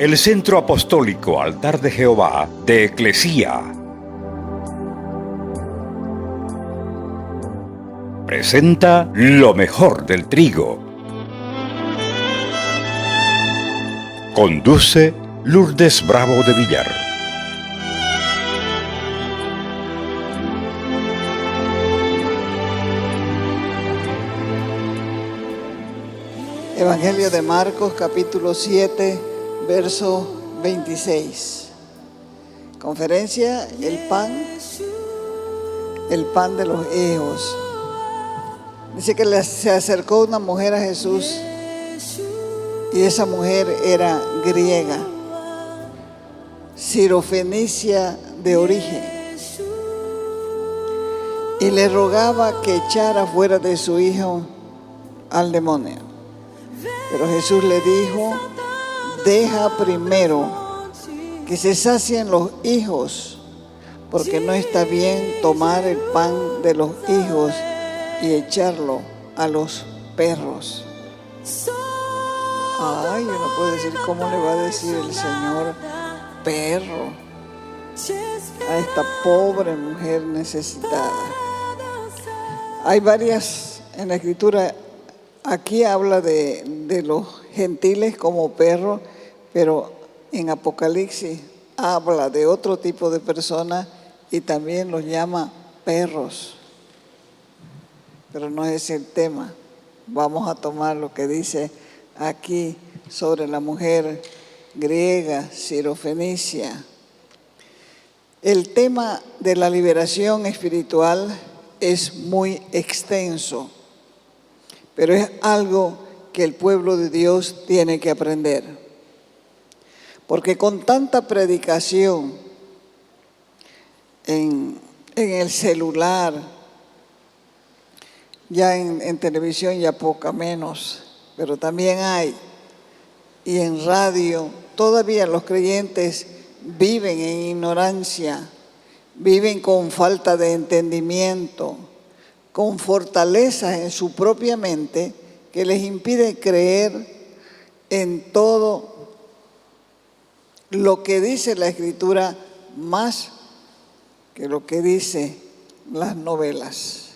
el Centro Apostólico Altar de Jehová de Eclesía presenta lo mejor del trigo. Conduce Lourdes Bravo de Villar. Evangelio de Marcos, capítulo 7, verso 26. Conferencia, el pan de los hijos. Dice que se acercó una mujer a Jesús y esa mujer era griega, sirofenicia de origen, y le rogaba que echara fuera de su hijo al demonio. Pero Jesús le dijo: deja primero que se sacien los hijos, porque no está bien tomar el pan de los hijos y echarlo a los perros. Ay, uno puede decir, ¿cómo le va a decir el Señor perro a esta pobre mujer necesitada? Hay varias en la Escritura. Aquí habla de los gentiles como perros, pero en Apocalipsis habla de otro tipo de personas y también los llama perros. Pero no es el tema. Vamos a tomar lo que dice aquí sobre la mujer griega, sirofenicia. El tema de la liberación espiritual es muy extenso, pero es algo que el pueblo de Dios tiene que aprender. Porque con tanta predicación en el celular, ya en televisión ya poca menos, pero también hay, y en radio, todavía los creyentes viven en ignorancia, viven con falta de entendimiento, con fortalezas en su propia mente que les impide creer en todo lo que dice la Escritura, más que lo que dice las novelas.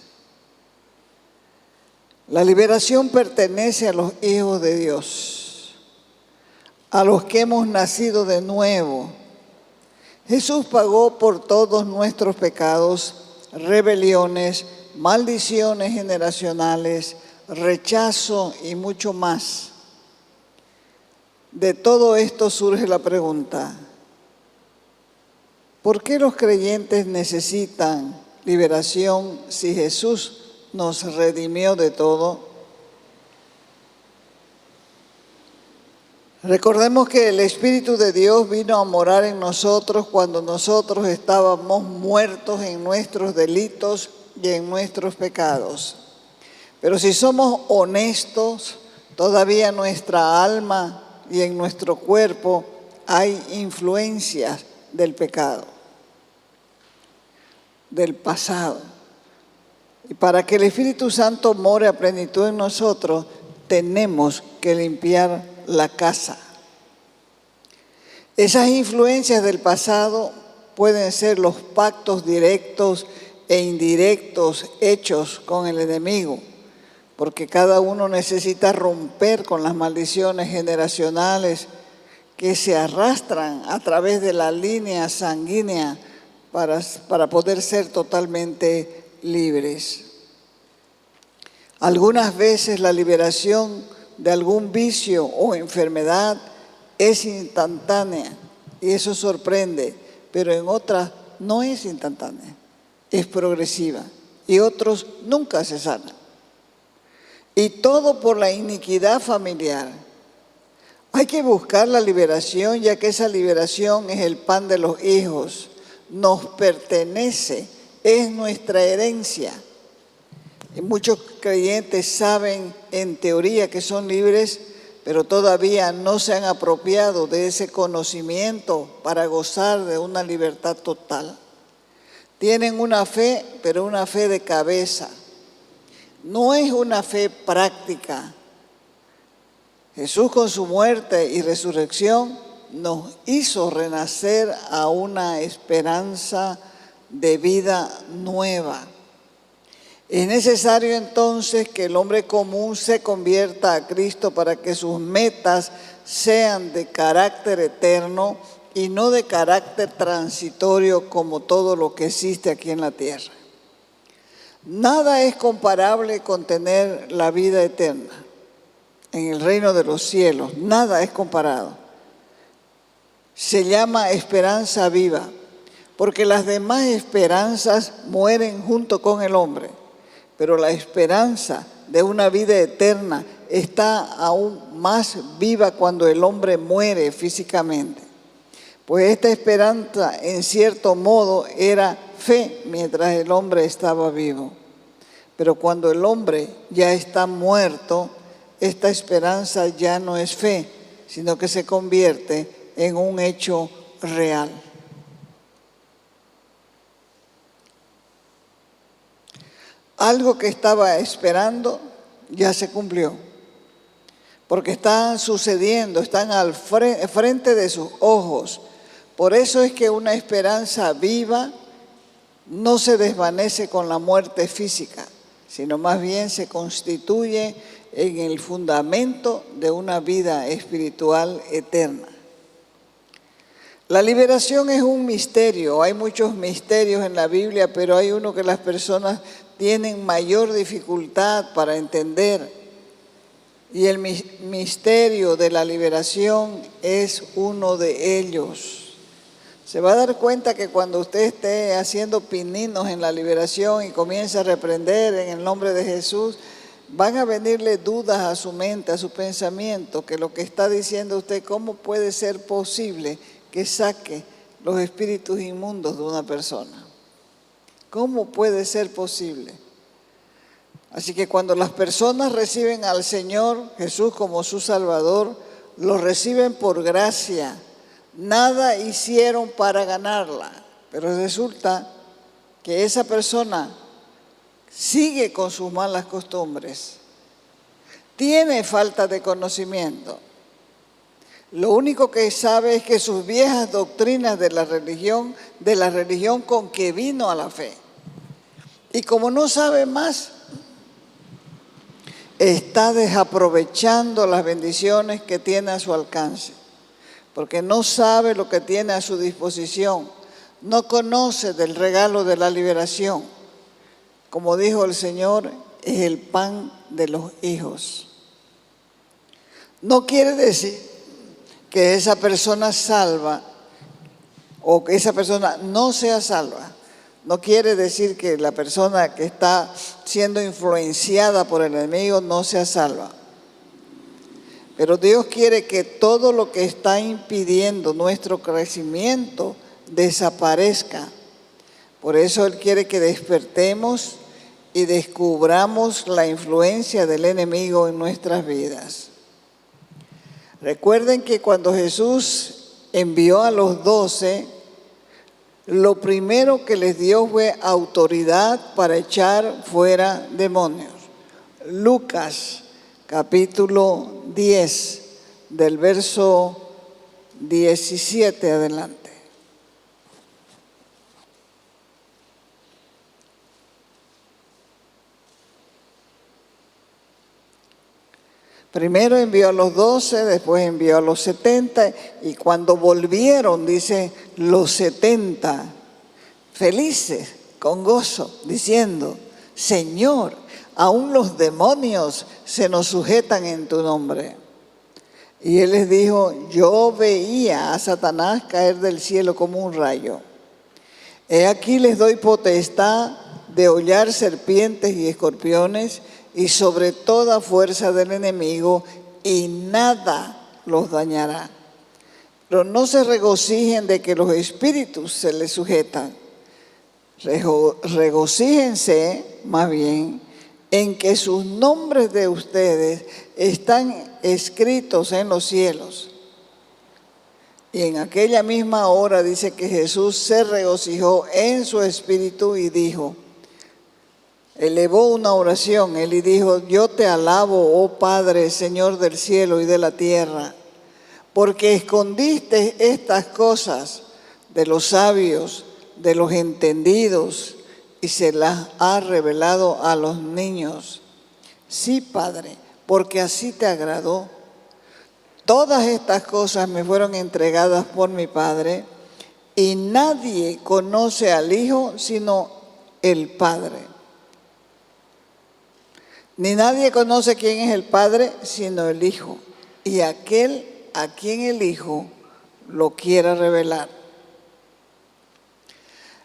La liberación pertenece a los hijos de Dios, a los que hemos nacido de nuevo. Jesús pagó por todos nuestros pecados, rebeliones, maldiciones generacionales, rechazo y mucho más. De todo esto surge la pregunta: ¿por qué los creyentes necesitan liberación si Jesús nos redimió de todo? Recordemos que el Espíritu de Dios vino a morar en nosotros cuando nosotros estábamos muertos en nuestros delitos y en nuestros pecados. Pero si somos honestos, todavía nuestra alma y en nuestro cuerpo hay influencias del pecado, del pasado. Y para que el Espíritu Santo more a plenitud en nosotros, tenemos que limpiar la casa. Esas influencias del pasado pueden ser los pactos directos e indirectos hechos con el enemigo, porque cada uno necesita romper con las maldiciones generacionales que se arrastran a través de la línea sanguínea para poder ser totalmente libres. Algunas veces la liberación de algún vicio o enfermedad es instantánea y eso sorprende, pero en otras no es instantánea, es progresiva y otros nunca se sanan. Y todo por la iniquidad familiar. Hay que buscar la liberación, ya que esa liberación es el pan de los hijos, nos pertenece, es nuestra herencia. Y muchos creyentes saben en teoría que son libres, pero todavía no se han apropiado de ese conocimiento para gozar de una libertad total. Tienen una fe, pero una fe de cabeza. No es una fe práctica. Jesús con su muerte y resurrección nos hizo renacer a una esperanza de vida nueva. Es necesario entonces que el hombre común se convierta a Cristo para que sus metas sean de carácter eterno y no de carácter transitorio como todo lo que existe aquí en la tierra. Nada es comparable con tener la vida eterna en el reino de los cielos. Nada es comparado. Se llama esperanza viva, porque las demás esperanzas mueren junto con el hombre. Pero la esperanza de una vida eterna está aún más viva cuando el hombre muere físicamente. Pues esta esperanza, en cierto modo, era fe mientras el hombre estaba vivo. Pero cuando el hombre ya está muerto, esta esperanza ya no es fe, sino que se convierte en un hecho real. Algo que estaba esperando ya se cumplió, porque están sucediendo, están al frente de sus ojos. Por eso es que una esperanza viva no se desvanece con la muerte física, sino más bien se constituye en el fundamento de una vida espiritual eterna. La liberación es un misterio. Hay muchos misterios en la Biblia, pero hay uno que las personas tienen mayor dificultad para entender. Y el misterio de la liberación es uno de ellos. Se va a dar cuenta que cuando usted esté haciendo pininos en la liberación y comience a reprender en el nombre de Jesús, van a venirle dudas a su mente, a su pensamiento, que lo que está diciendo usted, ¿cómo puede ser posible que saque los espíritus inmundos de una persona? ¿Cómo puede ser posible? Así que cuando las personas reciben al Señor Jesús como su Salvador, lo reciben por gracia. Nada hicieron para ganarla, pero resulta que esa persona sigue con sus malas costumbres, tiene falta de conocimiento. Lo único que sabe es que sus viejas doctrinas de la religión con que vino a la fe. Y como no sabe más, está desaprovechando las bendiciones que tiene a su alcance, porque no sabe lo que tiene a su disposición, no conoce del regalo de la liberación. Como dijo el Señor, es el pan de los hijos. No quiere decir que esa persona salva o que esa persona no sea salva. No quiere decir que la persona que está siendo influenciada por el enemigo no sea salva. Pero Dios quiere que todo lo que está impidiendo nuestro crecimiento desaparezca. Por eso Él quiere que despertemos y descubramos la influencia del enemigo en nuestras vidas. Recuerden que cuando Jesús envió a los 12, lo primero que les dio fue autoridad para echar fuera demonios. Lucas capítulo 10, del verso 17 adelante. Primero envió a los 12, después envió a los 70, y cuando volvieron, dice, los 70, felices, con gozo, diciendo, Señor, aún los demonios se nos sujetan en tu nombre. Y Él les dijo, yo veía a Satanás caer del cielo como un rayo. He aquí les doy potestad de hollar serpientes y escorpiones y sobre toda fuerza del enemigo, y nada los dañará. Pero no se regocijen de que los espíritus se les sujetan. Regocíjense más bien en que sus nombres de ustedes están escritos en los cielos. Y en aquella misma hora dice que Jesús se regocijó en su espíritu y dijo, elevó una oración, Él y dijo, yo te alabo, oh Padre, Señor del cielo y de la tierra, porque escondiste estas cosas de los sabios, de los entendidos, y se las has revelado a los niños. Sí, Padre, porque así te agradó. Todas estas cosas me fueron entregadas por mi Padre, y nadie conoce al Hijo sino el Padre. Ni nadie conoce quién es el Padre sino el Hijo, y aquel a quien el Hijo lo quiera revelar.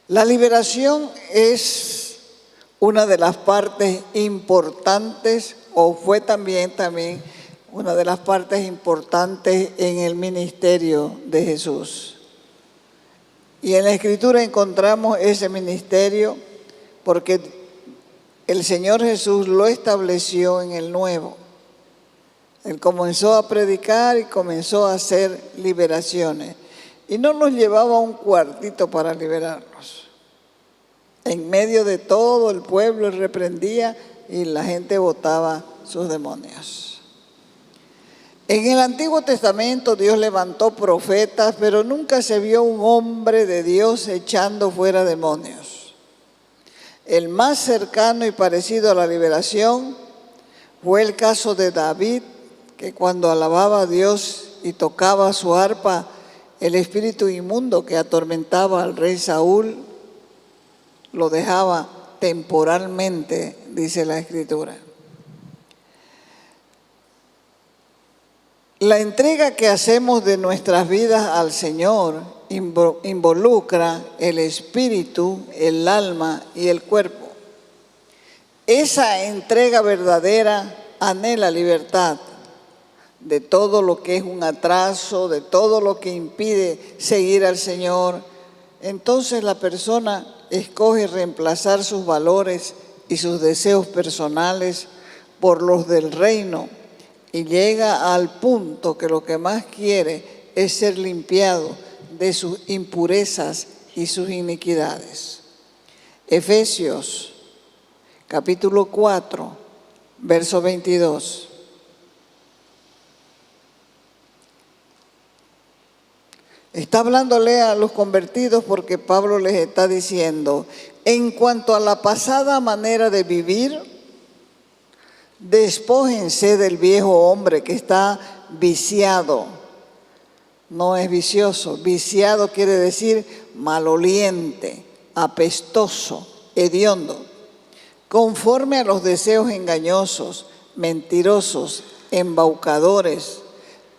La liberación es una de las partes importantes, o fue también una de las partes importantes en el ministerio de Jesús. Y en la Escritura encontramos ese ministerio porque el Señor Jesús lo estableció en el Nuevo. Él comenzó a predicar y comenzó a hacer liberaciones. Y no nos llevaba un cuartito para liberarnos. En medio de todo el pueblo Él reprendía y la gente botaba sus demonios. En el Antiguo Testamento Dios levantó profetas, pero nunca se vio un hombre de Dios echando fuera demonios. El más cercano y parecido a la liberación fue el caso de David, que cuando alababa a Dios y tocaba su arpa, el espíritu inmundo que atormentaba al rey Saúl lo dejaba temporalmente, dice la Escritura. La entrega que hacemos de nuestras vidas al Señor involucra el espíritu, el alma y el cuerpo. Esa entrega verdadera anhela libertad de todo lo que es un atraso, de todo lo que impide seguir al Señor. Entonces la persona escoge reemplazar sus valores y sus deseos personales por los del reino y llega al punto que lo que más quiere es ser limpiado de sus impurezas y sus iniquidades. Efesios capítulo 4, verso 22. Está hablándole a los convertidos porque Pablo les está diciendo, en cuanto a la pasada manera de vivir, despójense del viejo hombre que está viciado. No es vicioso, viciado quiere decir maloliente, apestoso, hediondo, conforme a los deseos engañosos, mentirosos, embaucadores,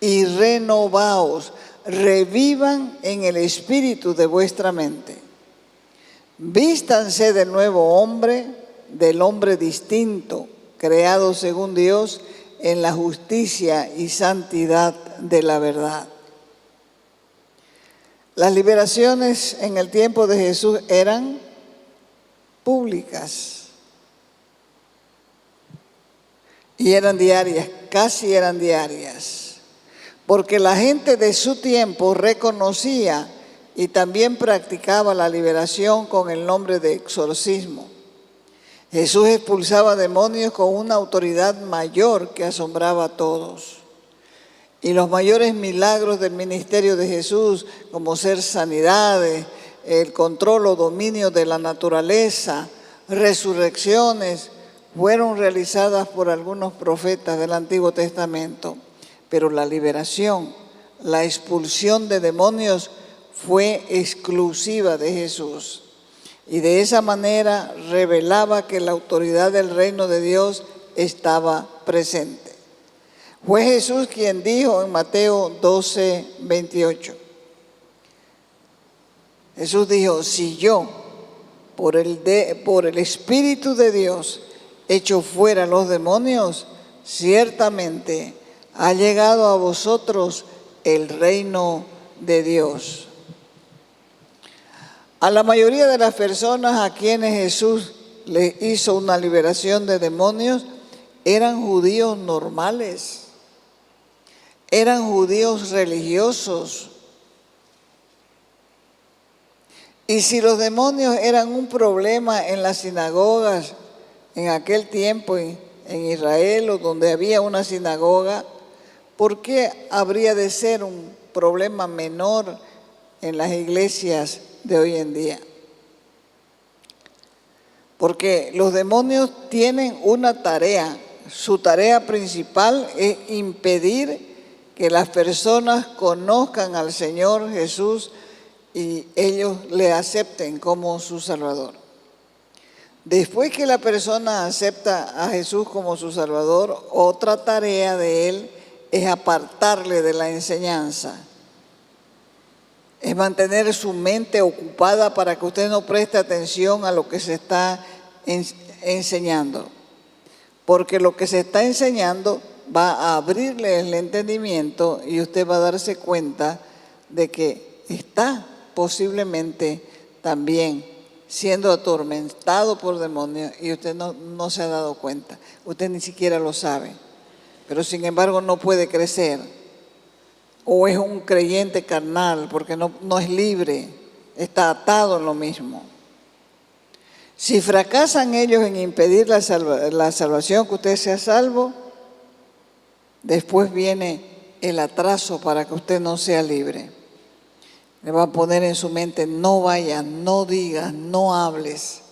y renovaos, revivan en el espíritu de vuestra mente. Vístanse del nuevo hombre, del hombre distinto, creado según Dios en la justicia y santidad de la verdad. Las liberaciones en el tiempo de Jesús eran públicas y eran diarias, casi eran diarias, porque la gente de su tiempo reconocía y también practicaba la liberación con el nombre de exorcismo. Jesús expulsaba demonios con una autoridad mayor que asombraba a todos. Y los mayores milagros del ministerio de Jesús, como ser sanidades, el control o dominio de la naturaleza, resurrecciones, fueron realizadas por algunos profetas del Antiguo Testamento. Pero la liberación, la expulsión de demonios fue exclusiva de Jesús. Y de esa manera revelaba que la autoridad del reino de Dios estaba presente. Fue Jesús quien dijo en Mateo 12, 28. Jesús dijo, si yo, por el Espíritu de Dios, echo fuera los demonios, ciertamente ha llegado a vosotros el reino de Dios. A la mayoría de las personas a quienes Jesús les hizo una liberación de demonios eran judíos normales, eran judíos religiosos. Y si los demonios eran un problema en las sinagogas en aquel tiempo en Israel, o donde había una sinagoga, ¿por qué habría de ser un problema menor en las iglesias de hoy en día? Porque los demonios tienen una tarea. Su tarea principal es impedir que las personas conozcan al Señor Jesús y ellos le acepten como su Salvador. Después que la persona acepta a Jesús como su Salvador, otra tarea de él es apartarle de la enseñanza. Es mantener su mente ocupada para que usted no preste atención a lo que se está enseñando. Porque lo que se está enseñando va a abrirle el entendimiento y usted va a darse cuenta de que está posiblemente también siendo atormentado por demonios y usted no se ha dado cuenta. Usted ni siquiera lo sabe. Pero sin embargo no puede crecer. O es un creyente carnal porque no es libre, está atado en lo mismo. Si fracasan ellos en impedir la salvación, que usted sea salvo, después viene el atraso para que usted no sea libre. Le va a poner en su mente, no vayas, no digas, no hables.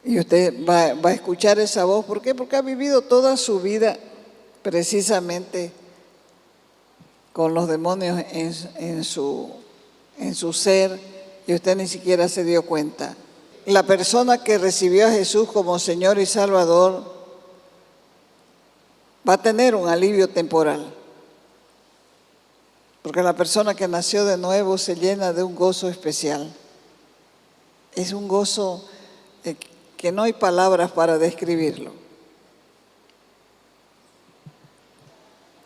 Y usted va a escuchar esa voz. ¿Por qué? Porque ha vivido toda su vida precisamente con los demonios en su ser y usted ni siquiera se dio cuenta. La persona que recibió a Jesús como Señor y Salvador va a tener un alivio temporal. Porque la persona que nació de nuevo se llena de un gozo especial. Es un gozo que no hay palabras para describirlo.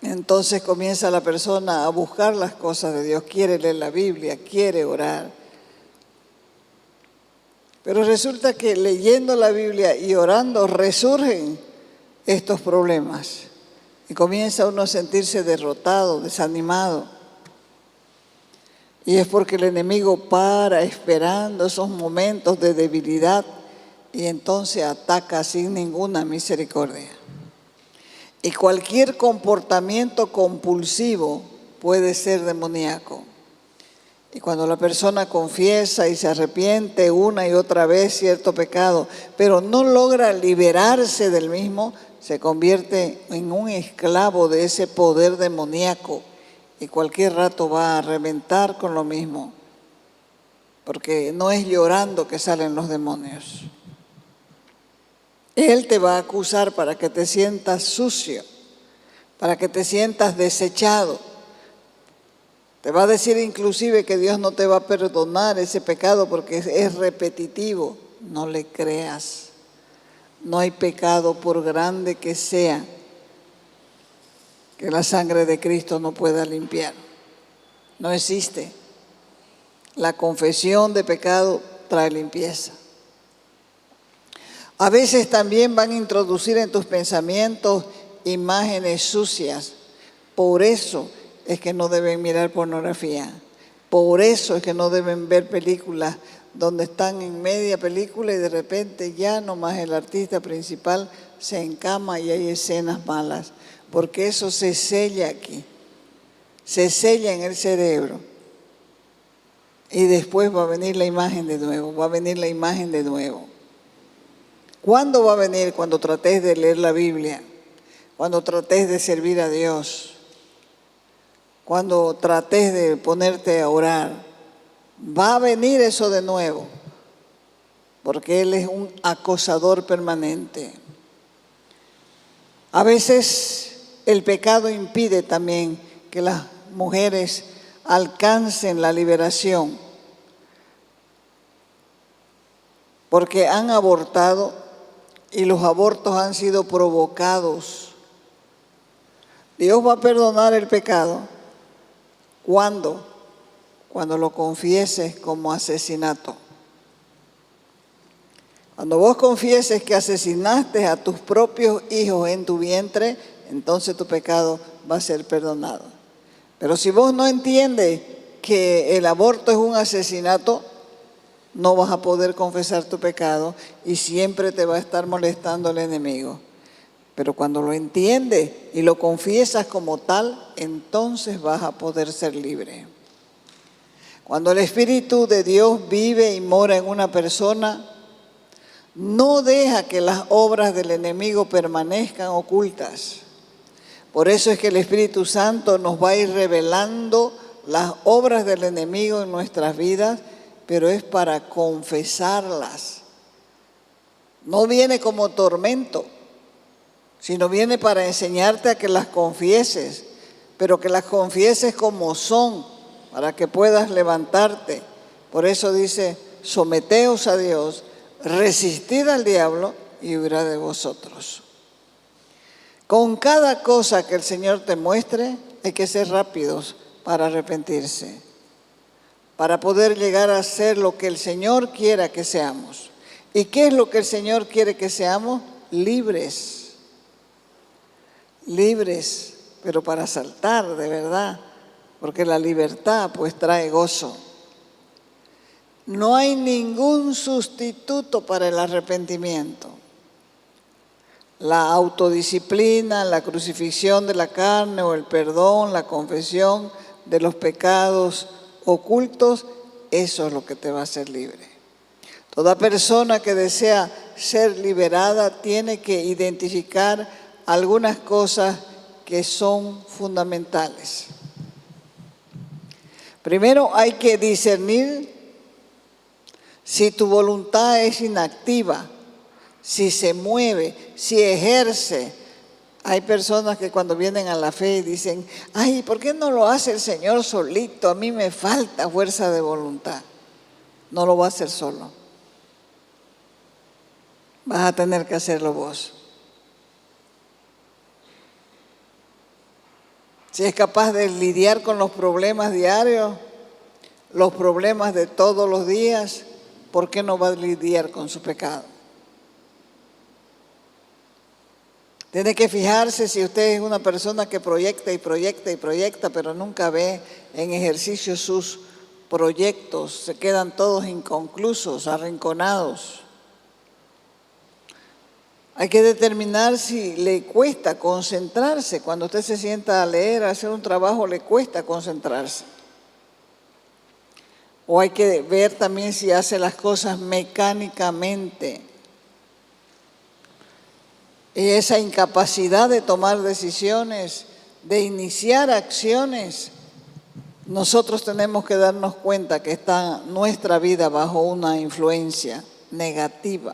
Entonces comienza la persona a buscar las cosas de Dios, quiere leer la Biblia, quiere orar. Pero resulta que leyendo la Biblia y orando resurgen estos problemas. Y comienza uno a sentirse derrotado, desanimado. Y es porque el enemigo para esperando esos momentos de debilidad y entonces ataca sin ninguna misericordia. Y cualquier comportamiento compulsivo puede ser demoníaco. Y cuando la persona confiesa y se arrepiente una y otra vez cierto pecado, pero no logra liberarse del mismo, se convierte en un esclavo de ese poder demoníaco y cualquier rato va a reventar con lo mismo, porque no es llorando que salen los demonios. Él te va a acusar para que te sientas sucio, para que te sientas desechado. Te va a decir inclusive que Dios no te va a perdonar ese pecado porque es repetitivo. No le creas. No hay pecado, por grande que sea, que la sangre de Cristo no pueda limpiar. No existe. La confesión de pecado trae limpieza. A veces también van a introducir en tus pensamientos imágenes sucias. Por eso es que no deben mirar pornografía. Por eso es que no deben ver películas donde están en media película y de repente ya nomás el artista principal se encama y hay escenas malas. Porque eso se sella aquí. Se sella en el cerebro. Y después va a venir la imagen de nuevo. Va a venir la imagen de nuevo. ¿Cuándo va a venir? Cuando trates de leer la Biblia, cuando trates de servir a Dios, cuando trates de ponerte a orar. Va a venir eso de nuevo, porque Él es un acosador permanente. A veces el pecado impide también que las mujeres alcancen la liberación, porque han abortado. Y los abortos han sido provocados. Dios va a perdonar el pecado. ¿Cuándo? Cuando lo confieses como asesinato. Cuando vos confieses que asesinaste a tus propios hijos en tu vientre, entonces tu pecado va a ser perdonado. Pero si vos no entiendes que el aborto es un asesinato, no vas a poder confesar tu pecado y siempre te va a estar molestando el enemigo. Pero cuando lo entiendes y lo confiesas como tal, entonces vas a poder ser libre. Cuando el Espíritu de Dios vive y mora en una persona, no deja que las obras del enemigo permanezcan ocultas. Por eso es que el Espíritu Santo nos va a ir revelando las obras del enemigo en nuestras vidas, pero es para confesarlas. No viene como tormento, sino viene para enseñarte a que las confieses, pero que las confieses como son, para que puedas levantarte. Por eso dice, someteos a Dios, resistid al diablo y huirá de vosotros. Con cada cosa que el Señor te muestre, hay que ser rápidos para arrepentirse, para poder llegar a ser lo que el Señor quiera que seamos. ¿Y qué es lo que el Señor quiere que seamos? Libres. Libres, pero para saltar de verdad, porque la libertad pues trae gozo. No hay ningún sustituto para el arrepentimiento. La autodisciplina, la crucifixión de la carne o el perdón, la confesión de los pecados ocultos, eso es lo que te va a hacer libre. Toda persona que desea ser liberada tiene que identificar algunas cosas que son fundamentales. Primero hay que discernir si tu voluntad es inactiva, si se mueve, si ejerce. Hay personas que cuando vienen a la fe dicen, ay, ¿por qué no lo hace el Señor solito? A mí me falta fuerza de voluntad. No lo va a hacer solo. Vas a tener que hacerlo vos. Si es capaz de lidiar con los problemas diarios, los problemas de todos los días, ¿por qué no va a lidiar con su pecado? Tiene que fijarse si usted es una persona que proyecta y proyecta y proyecta, pero nunca ve en ejercicio sus proyectos, se quedan todos inconclusos, arrinconados. Hay que determinar si le cuesta concentrarse. Cuando usted se sienta a leer, a hacer un trabajo, le cuesta concentrarse. O hay que ver también si hace las cosas mecánicamente. Y esa incapacidad de tomar decisiones, de iniciar acciones, nosotros tenemos que darnos cuenta que está nuestra vida bajo una influencia negativa.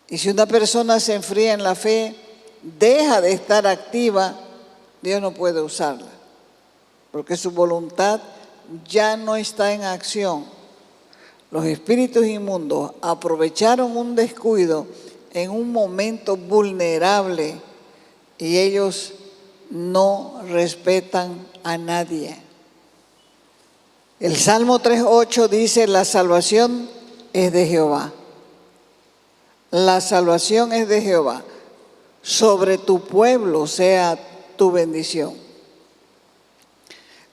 Y si una persona se enfría en la fe, deja de estar activa, Dios no puede usarla, porque su voluntad ya no está en acción. Los espíritus inmundos aprovecharon un descuido en un momento vulnerable y ellos no respetan a nadie. El Salmo 3:8 dice, la salvación es de Jehová. La salvación es de Jehová. Sobre tu pueblo sea tu bendición.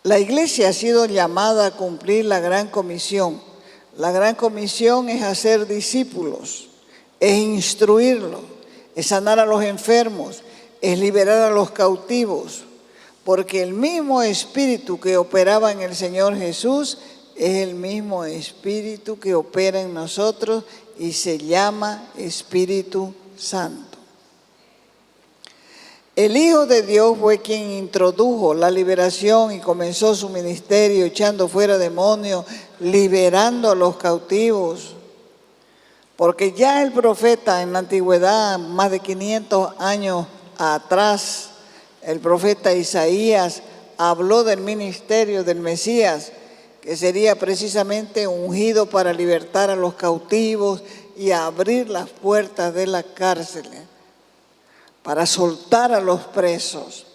La iglesia ha sido llamada a cumplir la gran comisión. La gran comisión es hacer discípulos, es instruirlos, es sanar a los enfermos, es liberar a los cautivos. Porque el mismo espíritu que operaba en el Señor Jesús es el mismo espíritu que opera en nosotros y se llama Espíritu Santo. El Hijo de Dios fue quien introdujo la liberación y comenzó su ministerio echando fuera demonios, liberando a los cautivos. Porque ya el profeta en la antigüedad, más de 500 años atrás, el profeta Isaías habló del ministerio del Mesías, que sería precisamente ungido para libertar a los cautivos y abrir las puertas de las cárceles, para soltar a los presos.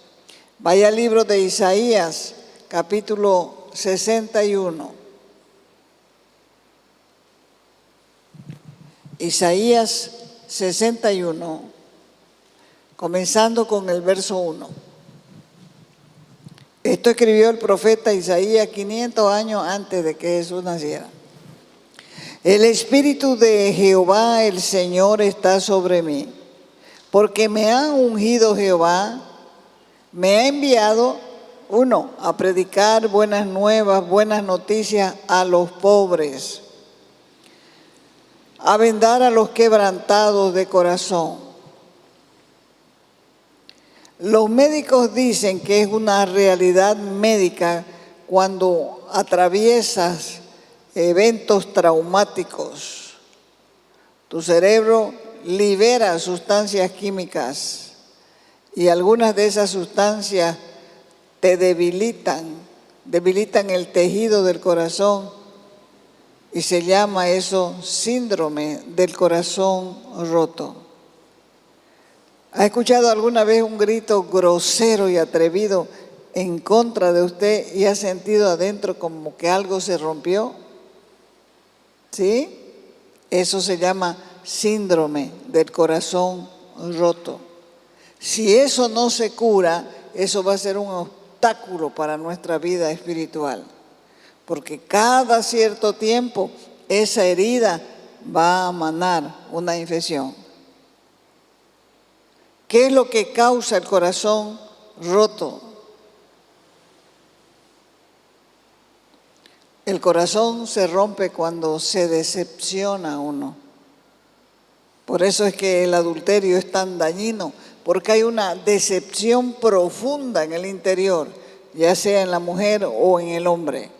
Vaya al libro de Isaías, capítulo 61. Isaías 61, comenzando con el verso 1. Esto escribió el profeta Isaías 500 años antes de que Jesús naciera. El Espíritu de Jehová, el Señor, está sobre mí, Porque me ha ungido Jehová, me ha enviado, uno, a predicar buenas nuevas, buenas noticias a los pobres, a vendar a los quebrantados de corazón. Los médicos dicen que es una realidad médica cuando atraviesas eventos traumáticos. Tu cerebro libera sustancias químicas y algunas de esas sustancias te debilitan el tejido del corazón y se llama eso síndrome del corazón roto. ¿Ha escuchado alguna vez un grito grosero y atrevido en contra de usted y ha sentido adentro como que algo se rompió? ¿Sí? Eso se llama síndrome del corazón roto. Si eso no se cura, eso va a ser un obstáculo para nuestra vida espiritual. Porque cada cierto tiempo esa herida va a manar una infección. ¿Qué es lo que causa el corazón roto? El corazón se rompe cuando se decepciona a uno. Por eso es que el adulterio es tan dañino, porque hay una decepción profunda en el interior, ya sea en la mujer o en el hombre.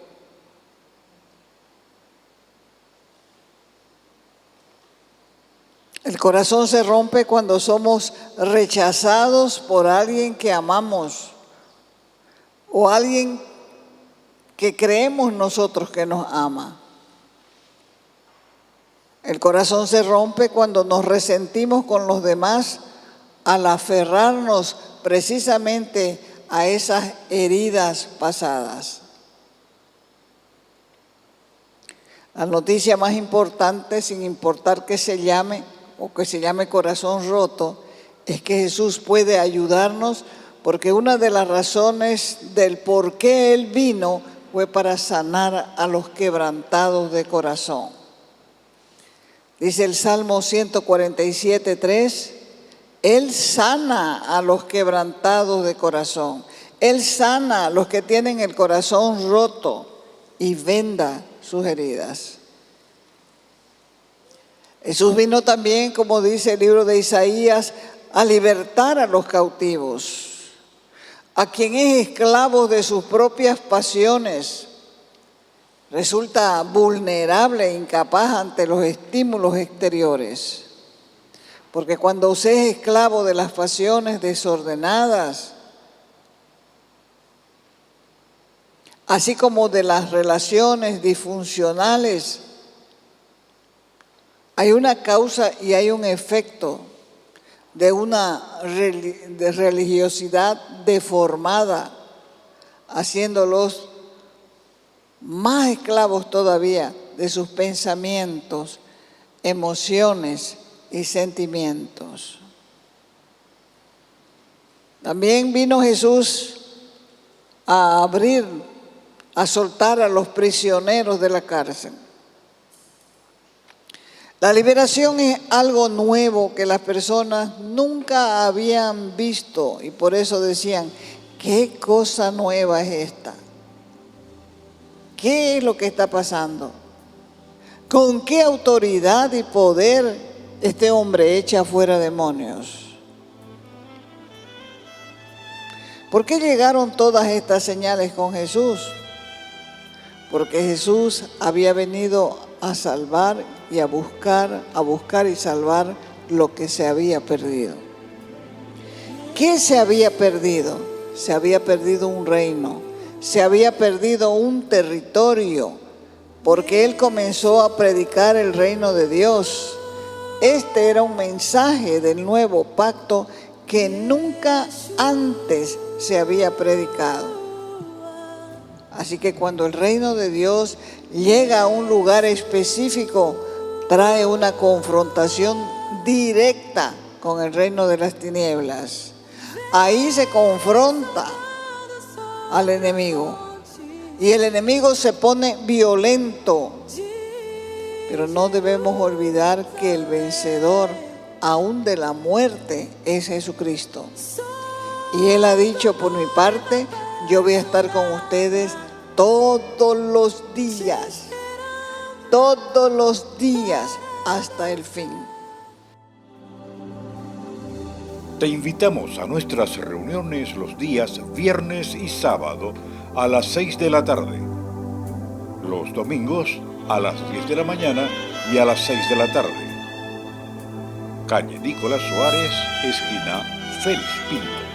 El corazón se rompe cuando somos rechazados por alguien que amamos o alguien que creemos nosotros que nos ama. El corazón se rompe cuando nos resentimos con los demás al aferrarnos precisamente a esas heridas pasadas. La noticia más importante, sin importar que se llame o que se llame corazón roto, es que Jesús puede ayudarnos, porque una de las razones del por qué Él vino fue para sanar a los quebrantados de corazón. Dice el Salmo 147:3, Él sana a los quebrantados de corazón. Él sana a los que tienen el corazón roto y venda sus heridas. Jesús vino también, como dice el libro de Isaías, a libertar a los cautivos, a quien es esclavo de sus propias pasiones. Resulta vulnerable e incapaz ante los estímulos exteriores. Porque cuando usted es esclavo de las pasiones desordenadas, así como de las relaciones disfuncionales, hay una causa y hay un efecto de una religiosidad deformada, haciéndolos más esclavos todavía de sus pensamientos, emociones y sentimientos. También vino Jesús a abrir, a soltar a los prisioneros de la cárcel. La liberación es algo nuevo que las personas nunca habían visto y por eso decían, ¿qué cosa nueva es esta? ¿Qué es lo que está pasando? ¿Con qué autoridad y poder este hombre echa fuera demonios? ¿Por qué llegaron todas estas señales con Jesús? Porque Jesús había venido a salvar y a buscar y salvar lo que se había perdido. ¿Qué se había perdido? Se había perdido un reino, se había perdido un territorio, porque Él comenzó a predicar el reino de Dios. Este era un mensaje del nuevo pacto que nunca antes se había predicado. Así que cuando el reino de Dios llega a un lugar específico, trae una confrontación directa con el reino de las tinieblas. Ahí se confronta al enemigo y el enemigo se pone violento. Pero no debemos olvidar que el vencedor aún de la muerte, es Jesucristo. Y Él ha dicho, por mi parte, yo voy a estar con ustedes todos los días hasta el fin. Te invitamos a nuestras reuniones los días viernes y sábado a las 6 de la tarde. Los domingos a las 10 de la mañana y a las 6 de la tarde. Calle Nicolás Suárez, esquina Félix Pinto.